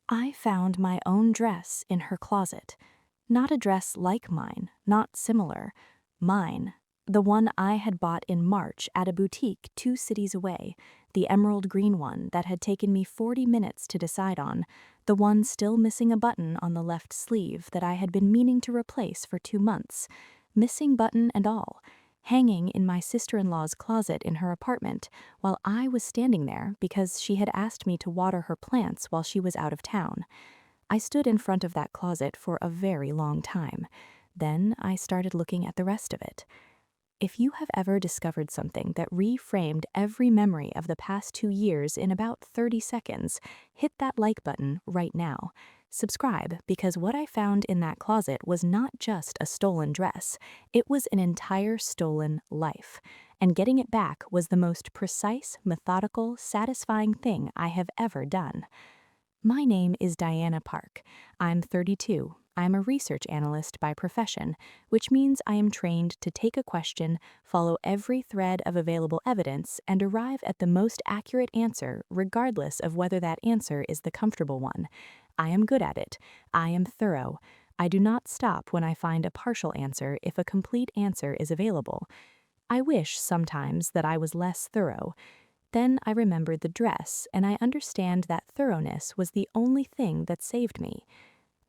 I found my own dress in her closet. Not a dress like mine, not similar. Mine. The one I had bought in March at a boutique 2 cities away, the emerald green one that had taken me 40 minutes to decide on, the one still missing a button on the left sleeve that I had been meaning to replace for 2 months, missing button and all, hanging in my sister-in-law's closet in her apartment while I was standing there because she had asked me to water her plants while she was out of town. I stood in front of that closet for a very long time. Then I started looking at the rest of it. If you have ever discovered something that reframed every memory of the past 2 years in about 30 seconds, hit that like button right now. Subscribe, because what I found in that closet was not just a stolen dress, it was an entire stolen life. And getting it back was the most precise, methodical, satisfying thing I have ever done. My name is Diana Park. I'm 32. I'm a research analyst by profession, which means I am trained to take a question, follow every thread of available evidence, and arrive at the most accurate answer, regardless of whether that answer is the comfortable one. I am good at it. I am thorough. I do not stop when I find a partial answer if a complete answer is available. I wish sometimes that I was less thorough. Then I remembered the dress, and I understand that thoroughness was the only thing that saved me.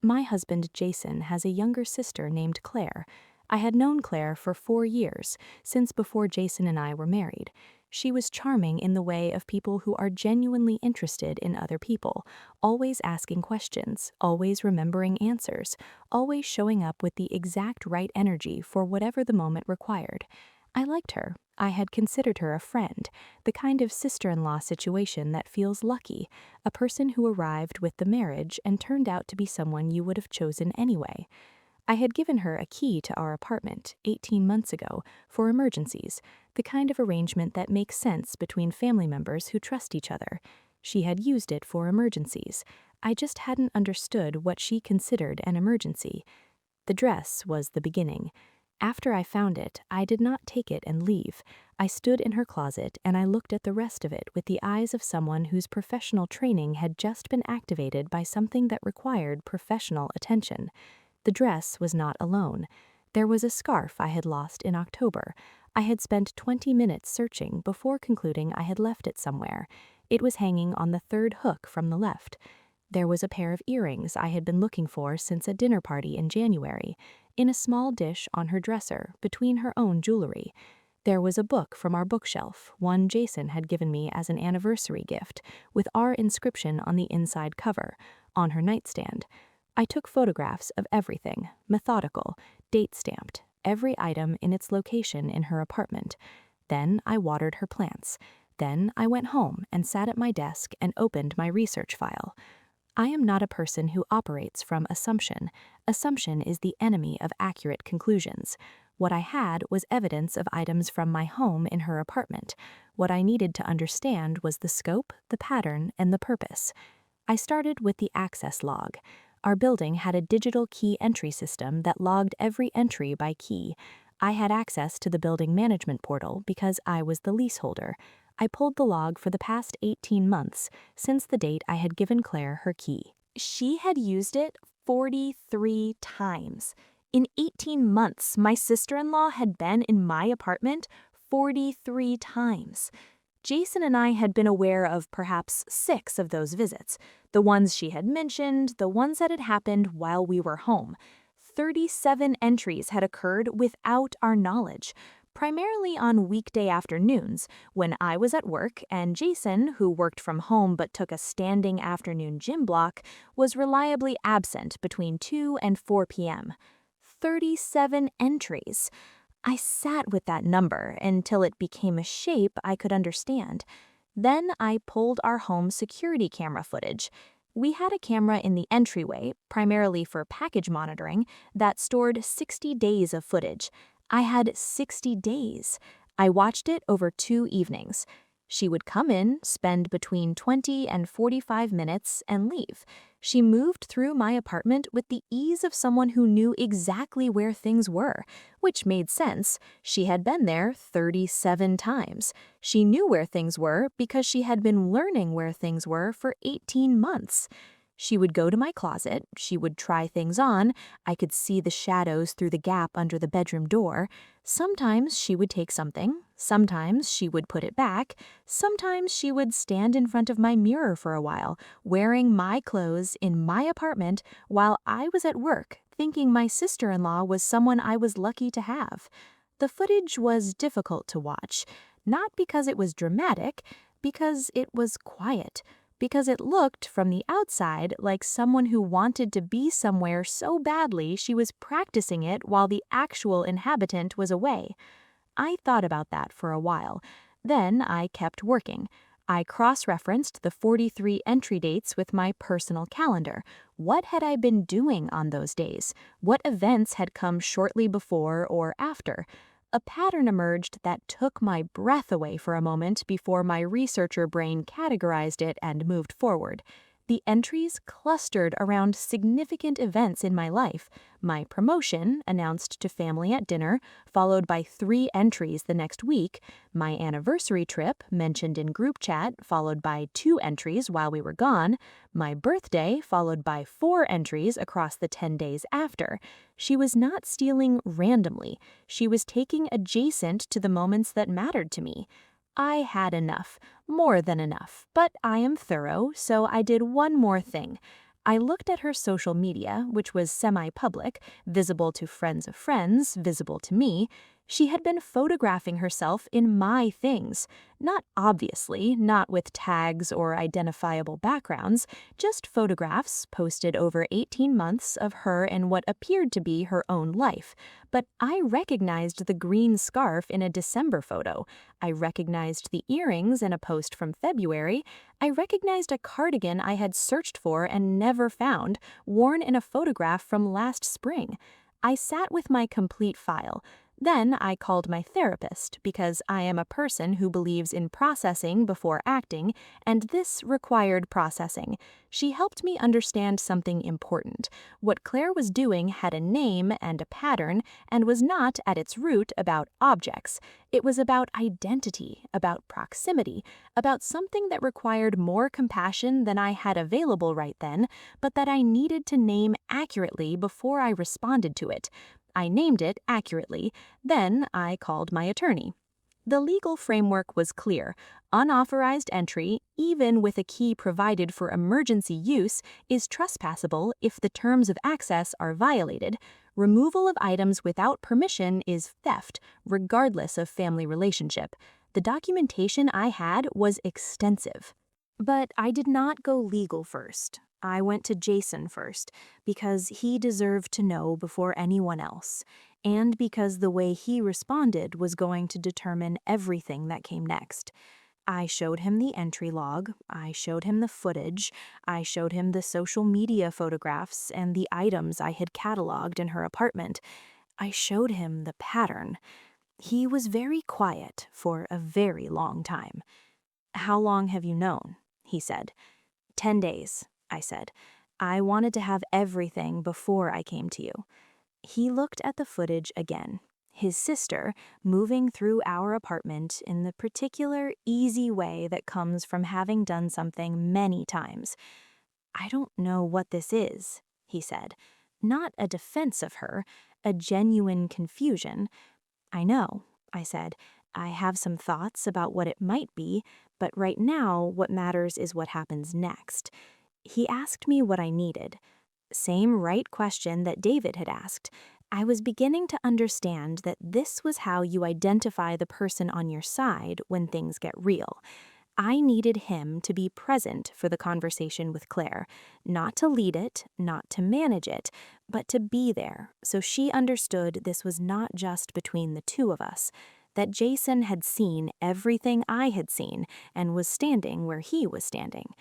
My husband, Jason, has a younger sister named Claire. I had known Claire for 4 years, since before Jason and I were married. She was charming in the way of people who are genuinely interested in other people, always asking questions, always remembering answers, always showing up with the exact right energy for whatever the moment required. I liked her. I had considered her a friend, the kind of sister-in-law situation that feels lucky, a person who arrived with the marriage and turned out to be someone you would have chosen anyway. I had given her a key to our apartment 18 months ago for emergencies, the kind of arrangement that makes sense between family members who trust each other. She had used it for emergencies. I just hadn't understood what she considered an emergency. The dress was the beginning. After I found it, I did not take it and leave. I stood in her closet and I looked at the rest of it with the eyes of someone whose professional training had just been activated by something that required professional attention. The dress was not alone. There was a scarf I had lost in October. I had spent 20 minutes searching before concluding I had left it somewhere. It was hanging on the third hook from the left. There was a pair of earrings I had been looking for since a dinner party in January, in a small dish on her dresser, between her own jewelry. There was a book from our bookshelf, one Jason had given me as an anniversary gift, with our inscription on the inside cover, on her nightstand. I took photographs of everything, methodical, date-stamped, every item in its location in her apartment. Then I watered her plants. Then I went home and sat at my desk and opened my research file. I am not a person who operates from assumption. Assumption is the enemy of accurate conclusions. What I had was evidence of items from my home in her apartment. What I needed to understand was the scope, the pattern, and the purpose. I started with the access log. Our building had a digital key entry system that logged every entry by key. I had access to the building management portal because I was the leaseholder. I pulled the log for the past 18 months, since the date I had given Claire her key. She had used it 43 times. In 18 months, my sister-in-law had been in my apartment 43 times. Jason and I had been aware of perhaps 6 of those visits, the ones she had mentioned, the ones that had happened while we were home. 37 entries had occurred without our knowledge, primarily on weekday afternoons when I was at work and Jason, who worked from home but took a standing afternoon gym block, was reliably absent between 2 and 4 p.m. 37 entries. I sat with that number until it became a shape I could understand. Then I pulled our home security camera footage. We had a camera in the entryway, primarily for package monitoring, that stored 60 days of footage. I had 60 days. I watched it over 2 evenings. She would come in, spend between 20 and 45 minutes, and leave. She moved through my apartment with the ease of someone who knew exactly where things were, which made sense. She had been there 37 times. She knew where things were because she had been learning where things were for 18 months. She would go to my closet, she would try things on, I could see the shadows through the gap under the bedroom door. Sometimes she would take something, sometimes she would put it back, sometimes she would stand in front of my mirror for a while, wearing my clothes in my apartment while I was at work, thinking my sister-in-law was someone I was lucky to have. The footage was difficult to watch, not because it was dramatic, because it was quiet, because it looked from the outside like someone who wanted to be somewhere so badly she was practicing it while the actual inhabitant was away. I thought about that for a while. Then I kept working. I cross-referenced the 43 entry dates with my personal calendar. What had I been doing on those days? What events had come shortly before or after? A pattern emerged that took my breath away for a moment before my researcher brain categorized it and moved forward. The entries clustered around significant events in my life. My promotion, announced to family at dinner, followed by 3 entries the next week, my anniversary trip, mentioned in group chat, followed by 2 entries while we were gone, my birthday, followed by 4 entries across the 10 days after. She was not stealing randomly. She was taking adjacent to the moments that mattered to me. I had enough, more than enough, but I am thorough, so I did one more thing. I looked at her social media, which was semi-public, visible to friends of friends, visible to me. She had been photographing herself in my things. Not obviously, not with tags or identifiable backgrounds, just photographs posted over 18 months of her in what appeared to be her own life. But I recognized the green scarf in a December photo. I recognized the earrings in a post from February. I recognized a cardigan I had searched for and never found, worn in a photograph from last spring. I sat with my complete file. Then I called my therapist because I am a person who believes in processing before acting, and this required processing. She helped me understand something important. What Claire was doing had a name and a pattern and was not at its root about objects. It was about identity, about proximity, about something that required more compassion than I had available right then, but that I needed to name accurately before I responded to it. I named it accurately, then I called my attorney. The legal framework was clear. Unauthorized entry, even with a key provided for emergency use, is trespassable if the terms of access are violated. Removal of items without permission is theft, regardless of family relationship. The documentation I had was extensive. But I did not go legal first. I went to Jason first, because he deserved to know before anyone else, and because the way he responded was going to determine everything that came next. I showed him the entry log, I showed him the footage, I showed him the social media photographs and the items I had cataloged in her apartment. I showed him the pattern. He was very quiet for a very long time. "How long have you known?" he said. 10 days, I said. "I wanted to have everything before I came to you." He looked at the footage again. His sister, moving through our apartment in the particular easy way that comes from having done something many times. "I don't know what this is," he said. Not a defense of her, a genuine confusion. "I know," I said. "I have some thoughts about what it might be, but right now what matters is what happens next." He asked me what I needed. Same right question that David had asked. I was beginning to understand that this was how you identify the person on your side when things get real. I needed him to be present for the conversation with Claire, not to lead it, not to manage it, but to be there so she understood this was not just between the two of us, that Jason had seen everything I had seen and was standing where he was standing.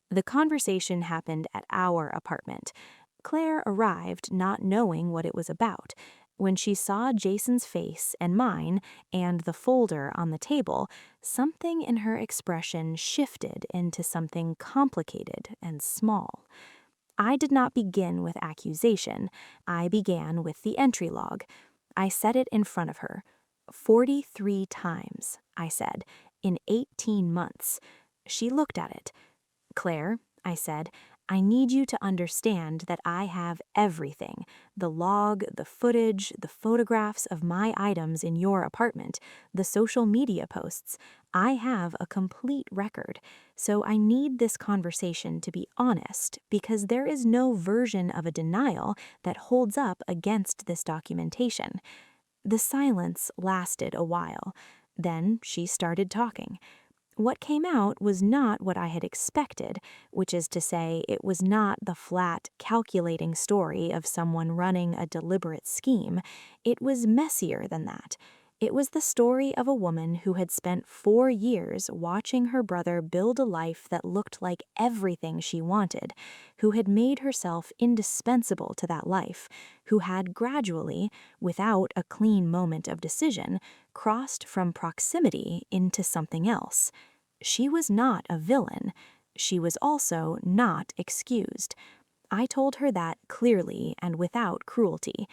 The conversation happened at our apartment. Claire arrived not knowing what it was about. When she saw Jason's face and mine and the folder on the table, something in her expression shifted into something complicated and small. I did not begin with accusation. I began with the entry log. I set it in front of her. 43 times, I said, in 18 months. She looked at it. "Claire," I said, I need you to understand that I have everything, the log, the footage, the photographs of my items in your apartment, the social media posts. I have a complete record. So I need this conversation to be honest because there is no version of a denial that holds up against this documentation. The silence lasted a while. Then she started talking. What came out was not what I had expected, which is to say, it was not the flat, calculating story of someone running a deliberate scheme. It was messier than that. It was the story of a woman who had spent 4 years watching her brother build a life that looked like everything she wanted, who had made herself indispensable to that life, who had gradually, without a clean moment of decision, crossed from proximity into something else. She was not a villain. She was also not excused. I told her that clearly and without cruelty.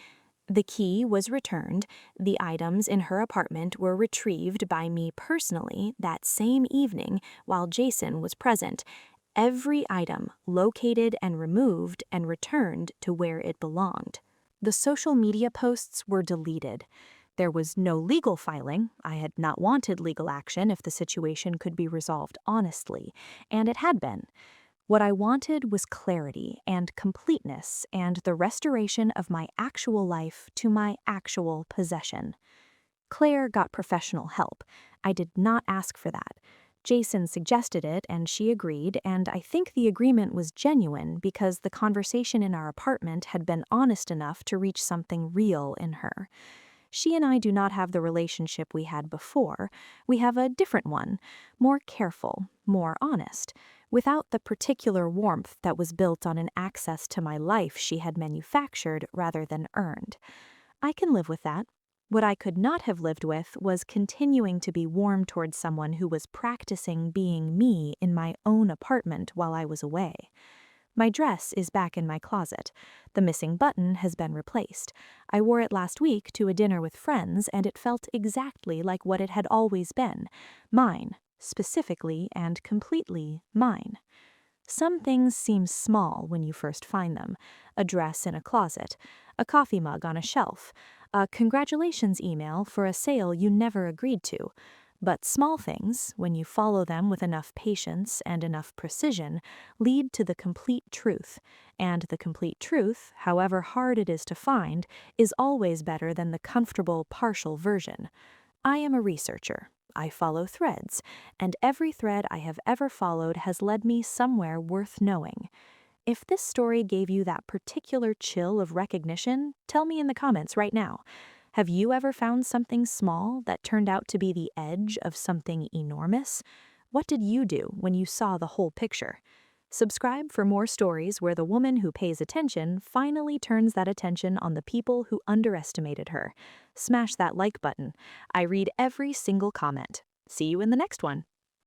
The key was returned. The items in her apartment were retrieved by me personally that same evening while Jason was present. Every item located and removed and returned to where it belonged. The social media posts were deleted. There was no legal filing. I had not wanted legal action if the situation could be resolved honestly, and it had been. What I wanted was clarity and completeness and the restoration of my actual life to my actual possession. Claire got professional help. I did not ask for that. Jason suggested it and she agreed, and I think the agreement was genuine because the conversation in our apartment had been honest enough to reach something real in her. She and I do not have the relationship we had before. We have a different one, more careful, more honest, without the particular warmth that was built on an access to my life she had manufactured rather than earned. I can live with that. What I could not have lived with was continuing to be warm towards someone who was practicing being me in my own apartment while I was away. My dress is back in my closet. The missing button has been replaced. I wore it last week to a dinner with friends, and it felt exactly like what it had always been. Mine, specifically and completely mine. Some things seem small when you first find them. A dress in a closet, a coffee mug on a shelf, a congratulations email for a sale you never agreed to. But small things, when you follow them with enough patience and enough precision, lead to the complete truth. And the complete truth, however hard it is to find, is always better than the comfortable partial version. I am a researcher. I follow threads, and every thread I have ever followed has led me somewhere worth knowing. If this story gave you that particular chill of recognition, tell me in the comments right now. Have you ever found something small that turned out to be the edge of something enormous? What did you do when you saw the whole picture? Subscribe for more stories where the woman who pays attention finally turns that attention on the people who underestimated her. Smash that like button. I read every single comment. See you in the next one.